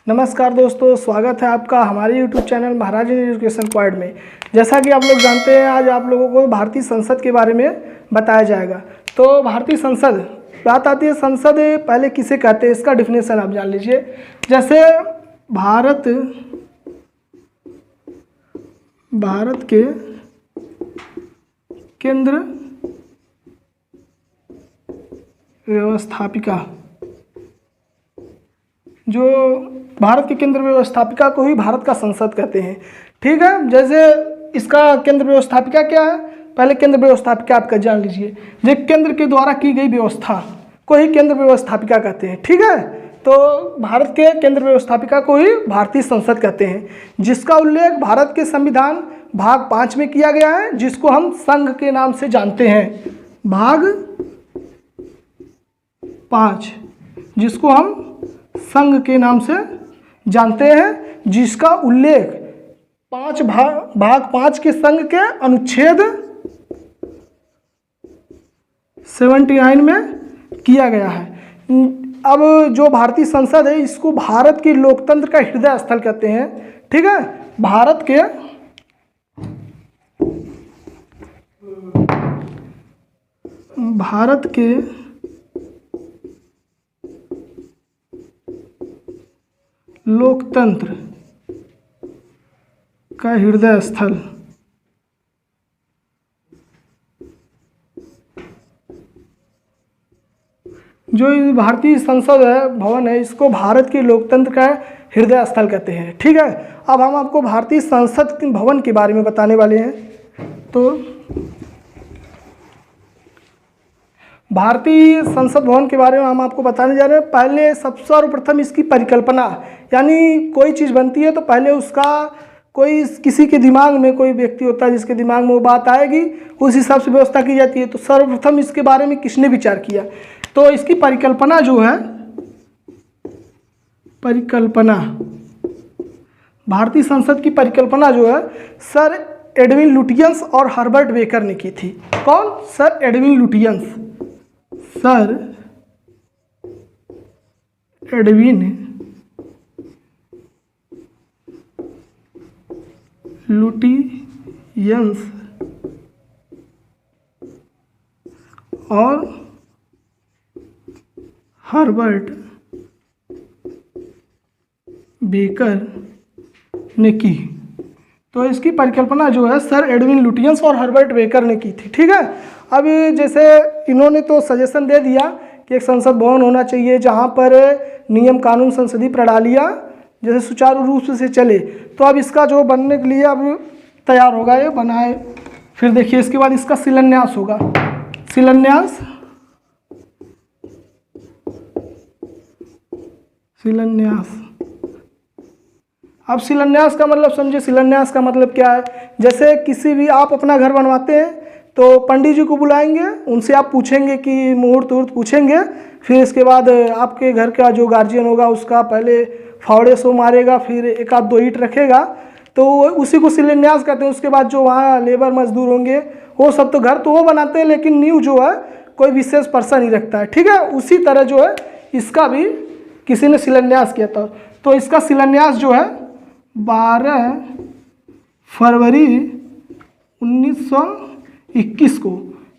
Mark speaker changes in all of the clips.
Speaker 1: नमस्कार दोस्तों, स्वागत है आपका हमारे YouTube चैनल महाराज एजुकेशन पॉइंट में। जैसा कि आप लोग जानते हैं, आज आप लोगों को भारतीय संसद के बारे में बताया जाएगा। तो भारतीय संसद बात आती है, संसद पहले किसे कहते हैं इसका डिफिनेशन आप जान लीजिए। जैसे भारत के केंद्र व्यवस्थापिका, जो भारत की केंद्र व्यवस्थापिका को ही भारत का संसद कहते हैं। ठीक है, जैसे इसका केंद्र व्यवस्थापिका क्या है, पहले केंद्र व्यवस्थापिका आपका जान लीजिए। जो केंद्र के द्वारा की गई व्यवस्था को ही केंद्र व्यवस्थापिका कहते हैं। ठीक है, तो भारत के केंद्र व्यवस्थापिका को ही भारतीय संसद कहते हैं, जिसका उल्लेख भारत के संविधान भाग 5 में किया गया है, जिसको हम संघ के नाम से जानते हैं। भाग 5 जिसको हम संघ के नाम से जानते हैं, जिसका उल्लेख भाग 5 के संघ के अनुच्छेद 79 में किया गया है। अब जो भारतीय संसद है, इसको भारत के लोकतंत्र का हृदय स्थल कहते हैं। ठीक है, भारत के लोकतंत्र का हृदय स्थल। जो भारतीय संसद है, भवन है, इसको भारत के लोकतंत्र का हृदय स्थल कहते हैं। ठीक है, अब हम आपको भारतीय संसद भवन के बारे में बताने वाले हैं। तो भारतीय संसद भवन के बारे में हम आपको बताने जा रहे हैं। पहले सर्वप्रथम इसकी परिकल्पना, यानी कोई चीज़ बनती है तो पहले उसका किसी के दिमाग में कोई व्यक्ति होता है, जिसके दिमाग में वो बात आएगी, उस हिसाब से व्यवस्था की जाती है। तो सर्वप्रथम इसके बारे में किसने विचार किया, तो इसकी परिकल्पना जो है, भारतीय संसद की परिकल्पना जो है, सर एडविन लुटियंस और हर्बर्ट बेकर ने की थी। कौन? Sir Edwin Lutyens. Sir Edwin Lutyens और हर्बर्ट बेकर ने की। तो इसकी परिकल्पना जो है सर एडविन लुटियंस और हर्बर्ट बेकर ने की थी। ठीक है, अब जैसे इन्होंने तो सजेशन दे दिया कि एक संसद भवन होना चाहिए जहां पर नियम कानून संसदीय प्रणालियां जैसे सुचारू रूप से चले। तो अब इसका जो बनने के लिए अब तैयार होगा, ये बनाए। फिर देखिए इसके बाद इसका शिलान्यास होगा। शिलान्यास अब शिलान्यास का मतलब समझे। शिलान्यास का मतलब क्या है, जैसे किसी भी आप अपना घर बनवाते हैं तो पंडित जी को बुलाएंगे, उनसे आप पूछेंगे कि मुहूर्त पूछेंगे। फिर इसके बाद आपके घर का जो गार्जियन होगा उसका पहले फावड़े सो मारेगा, फिर एक आध दो ईंट रखेगा, तो उसी को शिलान्यास कहते हैं। उसके बाद जो वहाँ लेबर मजदूर होंगे वो सब तो घर तो वो बनाते हैं, लेकिन नींव जो है कोई विशेष पर्सन ही रखता है। ठीक है, उसी तरह जो है इसका भी किसी ने शिलान्यास किया था। तो इसका शिलान्यास जो है 12 फरवरी 1921 को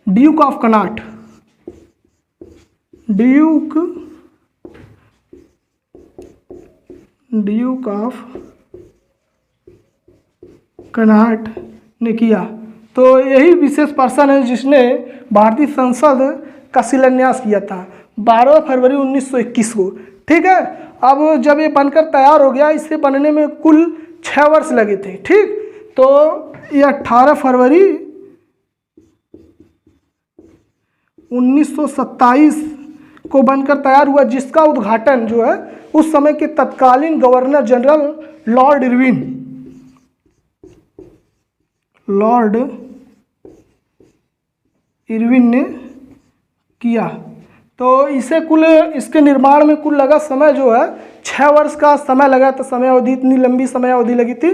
Speaker 1: ड्यूक ऑफ कनॉट ने किया। तो यही विशेष पर्सन है जिसने भारतीय संसद का शिलान्यास किया था 12 फरवरी 1921 को। ठीक है, अब जब ये बनकर तैयार हो गया, इसे बनने में कुल 6 वर्ष लगे थे। ठीक, तो ये 18 फरवरी 1927 को बनकर तैयार हुआ, जिसका उद्घाटन जो है उस समय के तत्कालीन गवर्नर जनरल लॉर्ड इरविन ने किया। तो इसके निर्माण में कुल लगा समय जो है 6 वर्ष का समय लगा था। समय अवधि, इतनी लंबी समय अवधि लगी थी।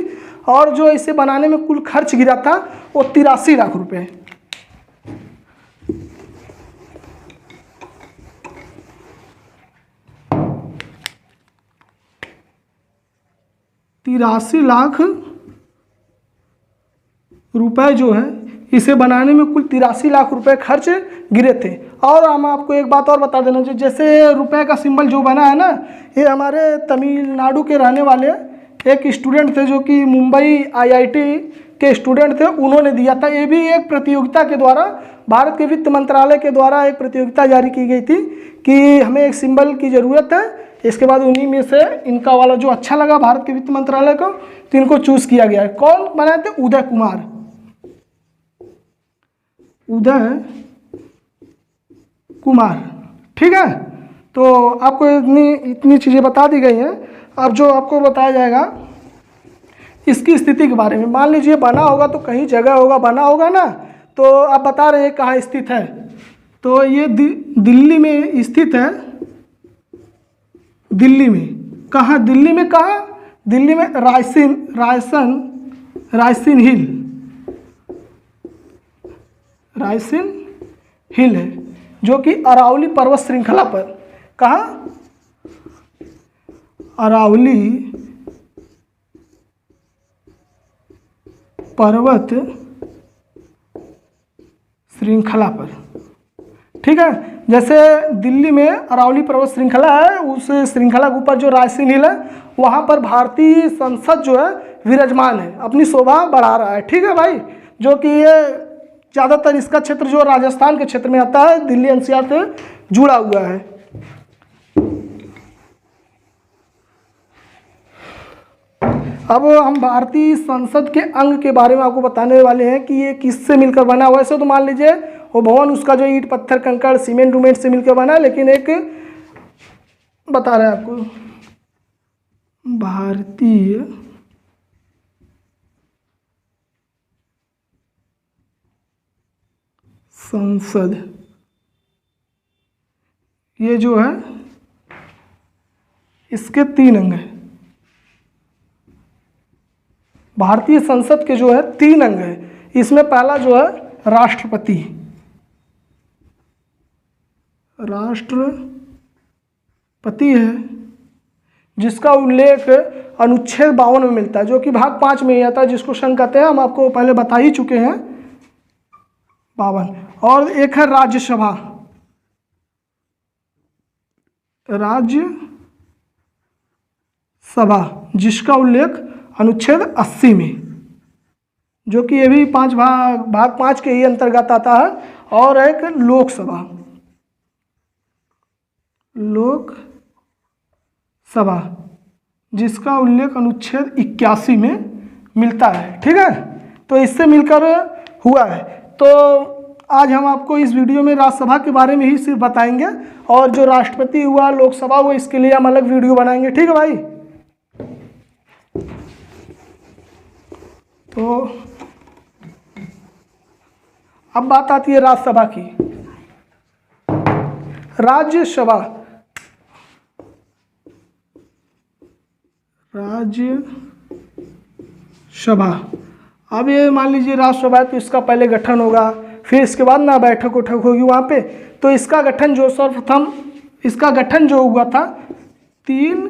Speaker 1: और जो इसे बनाने में कुल खर्च गिरा था वो 83 लाख रुपए। 83 लाख रुपए जो है, इसे बनाने में कुल 83 लाख रुपए खर्च गिरे थे। और हम आपको एक बात और बता देना चाहिए, जैसे रुपए का सिंबल जो बना है ना, ये हमारे तमिलनाडु के रहने वाले एक स्टूडेंट थे जो कि मुंबई IIT के स्टूडेंट थे, उन्होंने दिया था। ये भी एक प्रतियोगिता के द्वारा, भारत के वित्त मंत्रालय के द्वारा एक प्रतियोगिता जारी की गई थी कि हमें एक सिंबल की ज़रूरत है। इसके बाद उन्हीं में से इनका वाला जो अच्छा लगा भारत के वित्त मंत्रालय को, तो इनको चूज़ किया गया है। कौन बनाए थे? उदय कुमार, उदय कुमार। ठीक है, तो आपको इतनी चीज़ें बता दी गई हैं। अब जो आपको बताया जाएगा इसकी स्थिति के बारे में। मान लीजिए बना होगा तो कहीं जगह होगा, बना होगा ना, तो आप बता रहे हैं कहाँ स्थित है। तो ये दिल्ली में स्थित है। दिल्ली में कहाँ? दिल्ली में कहाँ? दिल्ली में रायसन हिल है, जो कि अरावली पर्वत श्रृंखला पर। कहाँ? अरावली पर्वत श्रृंखला पर। ठीक है, जैसे दिल्ली में अरावली पर्वत श्रृंखला है, उस श्रृंखला के ऊपर जो रायसीन हिल है, वहाँ पर भारतीय संसद जो है विराजमान है, अपनी शोभा बढ़ा रहा है। ठीक है भाई, जो कि ये ज़्यादातर इसका क्षेत्र जो राजस्थान के क्षेत्र में आता है, दिल्ली NCR से जुड़ा हुआ है। अब हम भारतीय संसद के अंग के बारे में आपको बताने वाले हैं कि ये किससे मिलकर बना हुआ है। ऐसे तो मान लीजिए वो भवन उसका जो ईंट पत्थर कंकड़ सीमेंट उमेंट से मिलकर बना है, लेकिन एक बता रहे हैं आपको, भारतीय संसद, ये जो है इसके 3 अंग हैं। भारतीय संसद के जो है 3 अंग है। इसमें पहला जो है राष्ट्रपति है, जिसका उल्लेख अनुच्छेद 52 में मिलता है, जो कि भाग 5 में ही आता है, जिसको संघ कहते हैं। हम आपको पहले बता ही चुके हैं, 52। और एक है राज्यसभा, जिसका उल्लेख अनुच्छेद 80 में, जो कि ये भी भाग 5 के ही अंतर्गत आता है। और एक लोकसभा, जिसका उल्लेख अनुच्छेद 81 में मिलता है। ठीक है, तो इससे मिलकर हुआ है। तो आज हम आपको इस वीडियो में राज्यसभा के बारे में ही सिर्फ बताएंगे, और जो राष्ट्रपति हुआ, लोकसभा हुआ, इसके लिए हम अलग वीडियो बनाएंगे। ठीक है भाई, तो अब बात आती है राज्यसभा की। राज्यसभा अब ये मान लीजिए राज्यसभा है, तो इसका पहले गठन होगा, फिर इसके बाद ना बैठक उठक होगी वहाँ पे। तो इसका गठन जो सर्वप्रथम इसका गठन जो हुआ था 3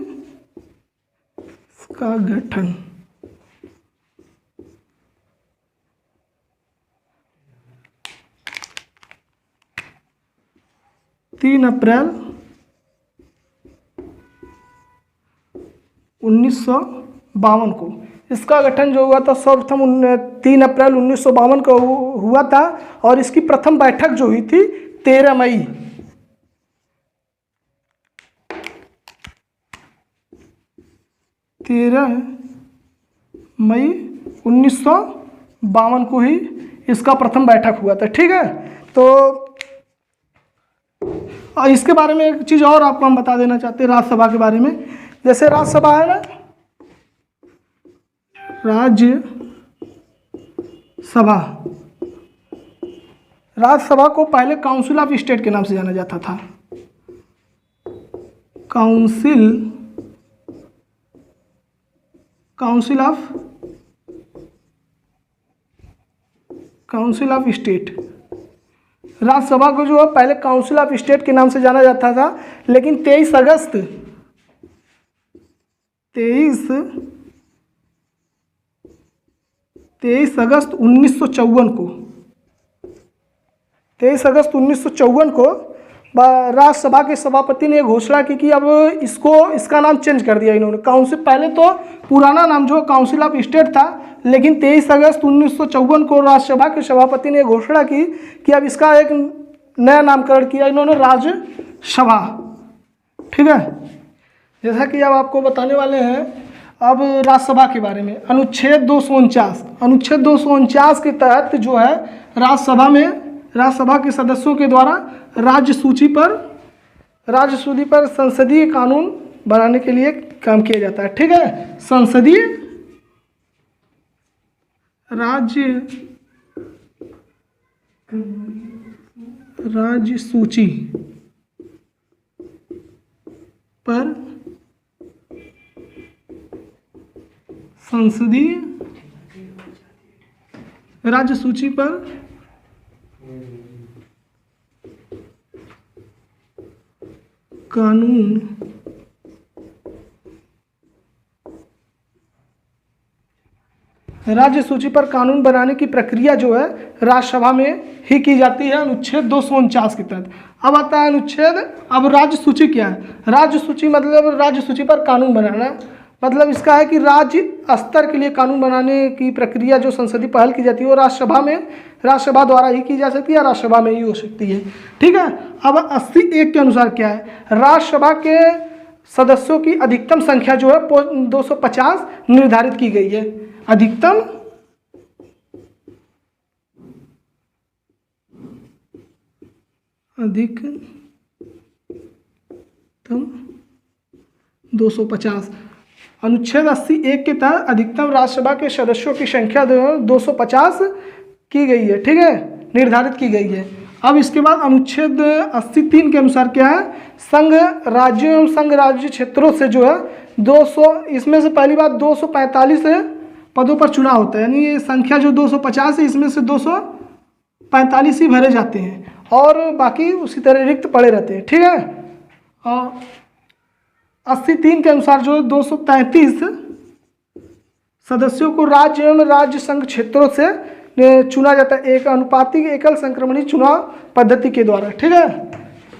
Speaker 1: अप्रैल 1952 को। इसका गठन जो हुआ था सर्वप्रथम 3 अप्रैल 1952 को हुआ था, और इसकी प्रथम बैठक जो हुई थी 13 मई 1952 को ही इसका प्रथम बैठक हुआ था। ठीक है, तो इसके बारे में एक चीज़ और आपको हम बता देना चाहते हैं राज्यसभा के बारे में। जैसे राज्यसभा है ना, राज्यसभा को पहले काउंसिल ऑफ स्टेट के नाम से जाना जाता था। Council of state. राज्यसभा को जो है पहले काउंसिल ऑफ स्टेट के नाम से जाना जाता था, लेकिन 23 23 अगस्त 1954 को 23 अगस्त 1954 को राज्यसभा के सभापति ने घोषणा की कि अब इसका नाम चेंज कर दिया इन्होंने। काउंसिल, पहले तो पुराना नाम जो काउंसिल ऑफ स्टेट था, लेकिन 23 अगस्त 1954 को राज्यसभा के सभापति ने घोषणा की कि अब इसका एक नया नामकरण किया इन्होंने, राज्यसभा। ठीक है, जैसा कि अब आपको बताने वाले हैं अब राज्यसभा के बारे में। अनुच्छेद 249 के तहत जो है राज्यसभा के सदस्यों के द्वारा राज्य सूची पर संसदीय कानून बनाने के लिए काम किया जाता है। ठीक है, संसदीय राज्य सूची पर संसदीय राज्य सूची पर कानून राज्य सूची पर कानून बनाने की प्रक्रिया जो है राज्यसभा में ही की जाती है, अनुच्छेद 249 के तहत। अब आता है अब राज्य सूची क्या है? राज्य सूची मतलब राज्य सूची पर कानून बनाना, मतलब इसका है कि राज्य स्तर के लिए कानून बनाने की प्रक्रिया जो संसदीय पहल की जाती है वो राज्यसभा द्वारा ही की जा सकती है, राज्यसभा में ही हो सकती है। ठीक है, अब 80(1) के अनुसार क्या है? राज्यसभा के सदस्यों की अधिकतम संख्या जो है 250 निर्धारित की गई है। अधिकतम 250। अनुच्छेद 80(1) के तहत अधिकतम राज्यसभा के सदस्यों की संख्या 250 की गई है। ठीक है, निर्धारित की गई है। अब इसके बाद अनुच्छेद 83 के अनुसार क्या है? संघ राज्यों एवं संघ राज्य क्षेत्रों से जो है 200, इसमें से पहली बात 245 पदों पर चुनाव होता है, यानी ये संख्या जो 250 है इसमें से 245 ही भरे जाते हैं और बाकी उसी तरह रिक्त पड़े रहते हैं। ठीक है, और 83 के अनुसार जो 233 सदस्यों को राज्य एवं राज्य संघ क्षेत्रों से चुना जाता है, एक अनुपातिक एकल संक्रमणी चुनाव पद्धति के द्वारा। ठीक है,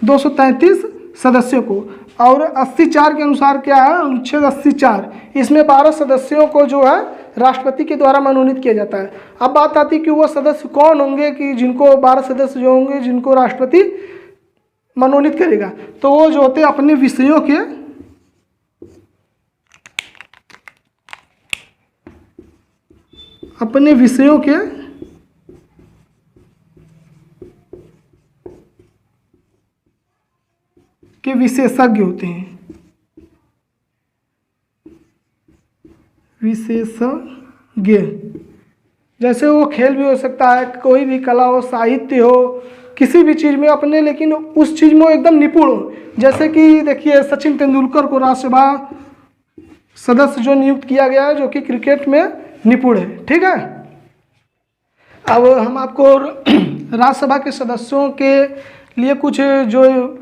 Speaker 1: 233 सदस्यों को। और 84 के अनुसार क्या है? अनुच्छेद 84, इसमें 12 सदस्यों को जो है राष्ट्रपति के द्वारा मनोनीत किया जाता है। अब बात आती है कि वो सदस्य कौन होंगे, कि जिनको 12 सदस्य जो होंगे जिनको राष्ट्रपति मनोनीत करेगा, तो वो जो होते हैं अपने विषयों के विशेषज्ञ होते हैं। विशेषज्ञ जैसे वो खेल भी हो सकता है, कोई भी कला हो, साहित्य हो, किसी भी चीज़ में अपने, लेकिन उस चीज़ में एकदम निपुण हो। जैसे कि देखिए सचिन तेंदुलकर को राज्यसभा सदस्य जो नियुक्त किया गया है, जो कि क्रिकेट में निपुण है। ठीक है, अब हम आपको राज्यसभा के सदस्यों के लिए कुछ जो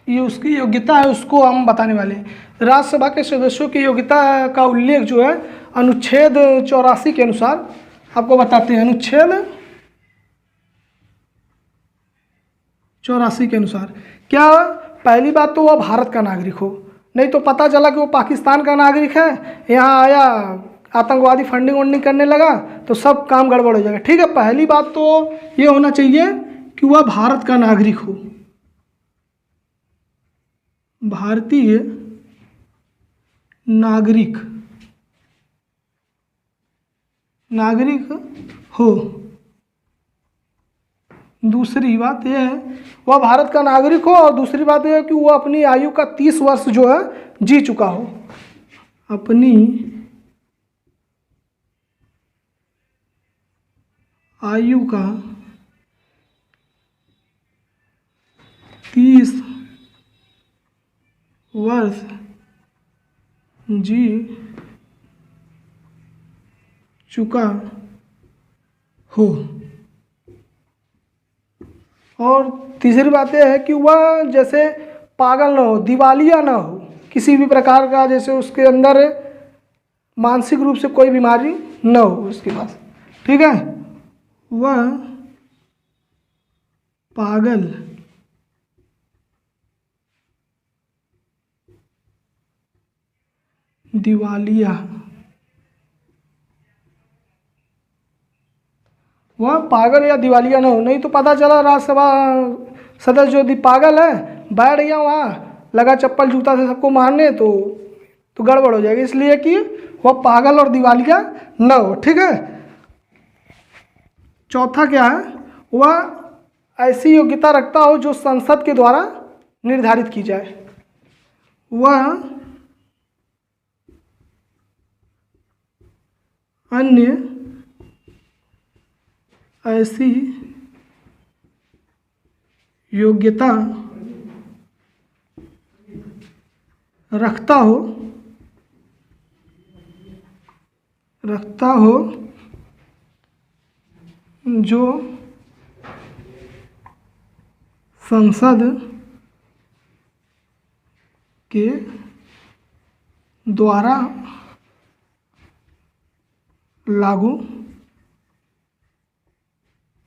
Speaker 1: ये उसकी योग्यता है उसको हम बताने वाले हैं। राज्यसभा के सदस्यों की योग्यता का उल्लेख जो है अनुच्छेद 84 के अनुसार आपको बताते हैं। अनुच्छेद 84 के अनुसार क्या? पहली बात तो वह भारत का नागरिक हो, नहीं तो पता चला कि वो पाकिस्तान का नागरिक है, यहाँ आया आतंकवादी फंडिंग वंडिंग करने लगा तो सब काम गड़बड़ हो जाएगा। ठीक है, पहली बात तो ये होना चाहिए कि वह भारत का नागरिक हो, भारतीय नागरिक हो। दूसरी बात यह है वह भारत का नागरिक हो, और दूसरी बात यह है कि वह अपनी आयु का 30 वर्ष जो है जी चुका हो। अपनी आयु का 30 वर्ष जी चुका हो। और तीसरी बात यह है कि वह जैसे पागल ना हो, दिवालिया ना हो, किसी भी प्रकार का जैसे उसके अंदर मानसिक रूप से कोई बीमारी न हो उसके पास। ठीक है। वह पागल दिवालिया, वह पागल या दिवालिया ना हो। नहीं तो पता चला राज्यसभा सदस्य जो पागल है, बैठ गया वहाँ, लगा चप्पल जूता से सबको मारने, तो गड़बड़ हो जाएगी। इसलिए कि वह पागल और दिवालिया न हो। ठीक है। चौथा क्या है, वह ऐसी योग्यता रखता हो जो संसद के द्वारा निर्धारित की जाए। वह अन्य ऐसी योग्यता रखता हो जो संसद के द्वारा लागू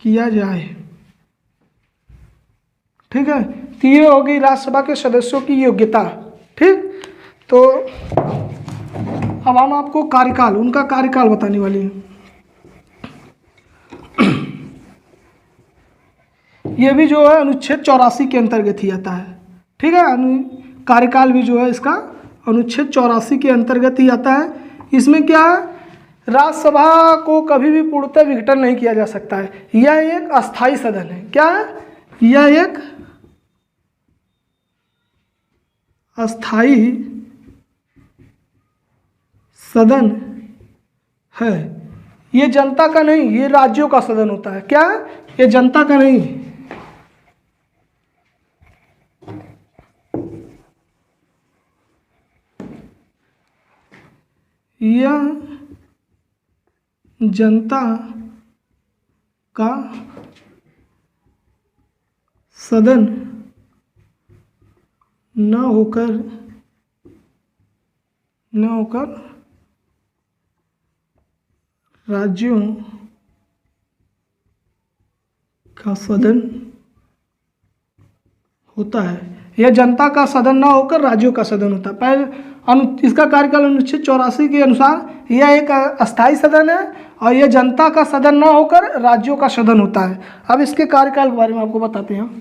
Speaker 1: किया जाए। ठीक है। तो ये होगी राज्यसभा के सदस्यों की योग्यता। ठीक। तो अब हम आपको कार्यकाल, उनका कार्यकाल बताने वाले हैं। ये भी जो है अनुच्छेद 84 के अंतर्गत ही आता है। ठीक है। कार्यकाल भी जो है इसका अनुच्छेद 84 के अंतर्गत ही आता है। इसमें क्या है, राज्यसभा को कभी भी पूर्णतः विघटन नहीं किया जा सकता है। यह एक अस्थायी सदन है। क्या है, यह एक अस्थायी सदन है। ये जनता का नहीं, ये राज्यों का सदन होता है। क्या है, ये जनता का नहीं, यह जनता का सदन न होकर राज्यों का सदन होता है। यह जनता का सदन न होकर राज्यों का सदन होता है। पहले इसका कार्यकाल अनुच्छेद 84 के अनुसार यह एक अस्थायी सदन है और यह जनता का सदन न होकर राज्यों का सदन होता है। अब इसके कार्यकाल के बारे में आपको बताते हैं।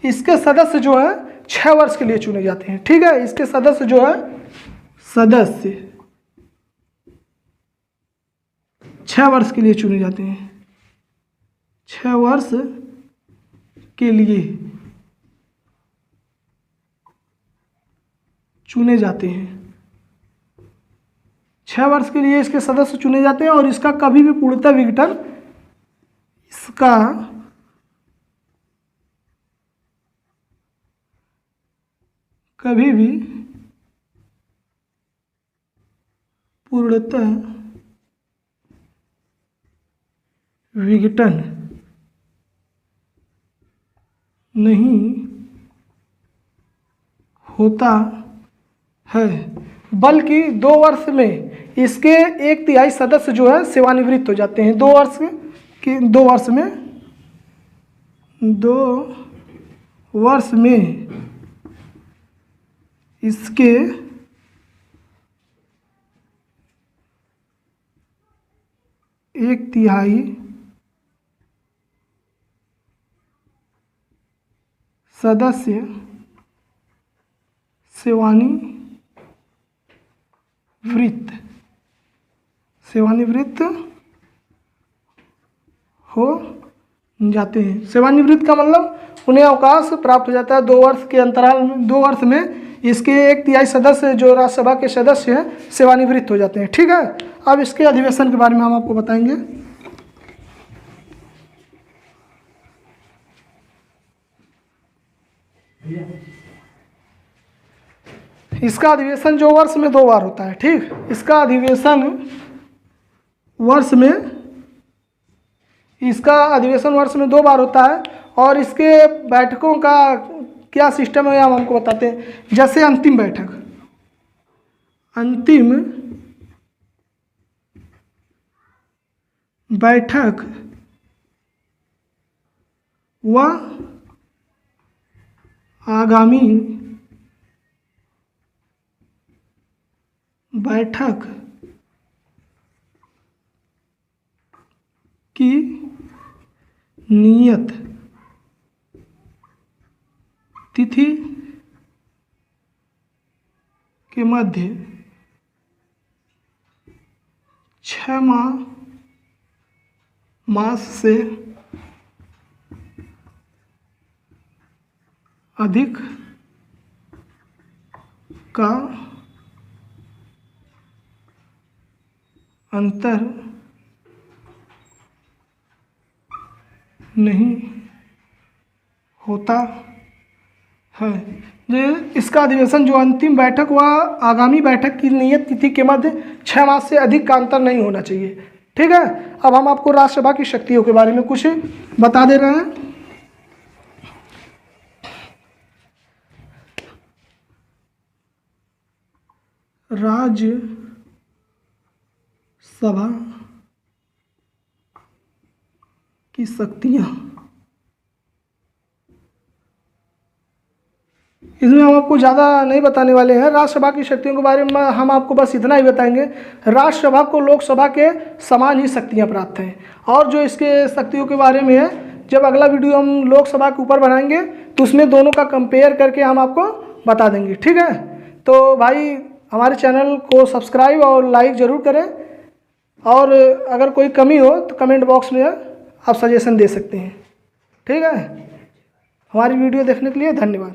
Speaker 1: इसके सदस्य जो है 6 वर्ष के लिए चुने जाते हैं। ठीक है। इसके सदस्य जो है 6 वर्ष के लिए चुने जाते हैं। 6 वर्ष के लिए चुने जाते हैं। 6 वर्ष के लिए इसके सदस्य चुने जाते हैं और इसका कभी भी पूर्णतः विघटन, इसका कभी भी पूर्णतः विघटन नहीं होता है, बल्कि 2 वर्ष में इसके 1/3 सदस्य जो है सेवानिवृत्त हो जाते हैं। 2 वर्ष में इसके 1/3 सदस्य सेवानिवृत्त हो जाते हैं। सेवानिवृत्त का मतलब उन्हें अवकाश प्राप्त हो जाता है। 2 वर्ष के अंतराल में, 2 वर्ष में इसके 1/3 सदस्य जो राज्यसभा के सदस्य हैं सेवानिवृत्त हो जाते हैं। ठीक है। अब इसके अधिवेशन के बारे में हम आपको बताएंगे। इसका अधिवेशन जो वर्ष में 2 बार होता है। ठीक। इसका अधिवेशन वर्ष में 2 बार होता है और इसके बैठकों का क्या सिस्टम है हम हमको बताते हैं। जैसे अंतिम बैठक व आगामी बैठक की नियत तिथि के मध्य 6 मास से अधिक का अंतर नहीं होता है। इसका अधिवेशन जो अंतिम बैठक व आगामी बैठक की नियत तिथि के मध्य 6 मास से अधिक का अंतर नहीं होना चाहिए। ठीक है, अब हम आपको राज्यसभा की शक्तियों के बारे में कुछ बता दे रहे हैं। राज्यसभा की शक्तियाँ, इसमें हम आपको ज़्यादा नहीं बताने वाले हैं। राज्यसभा की शक्तियों के बारे में हम आपको बस इतना ही बताएंगे, राज्यसभा को लोकसभा के समान ही शक्तियाँ प्राप्त हैं। और जो इसके शक्तियों के बारे में है, जब अगला वीडियो हम लोकसभा के ऊपर बनाएंगे तो उसमें दोनों का कंपेयर करके हम आपको बता देंगे। ठीक है, तो भाई हमारे चैनल को सब्सक्राइब और लाइक ज़रूर करें, और अगर कोई कमी हो तो कमेंट बॉक्स में आप सजेशन दे सकते हैं। ठीक है, हमारी वीडियो देखने के लिए धन्यवाद।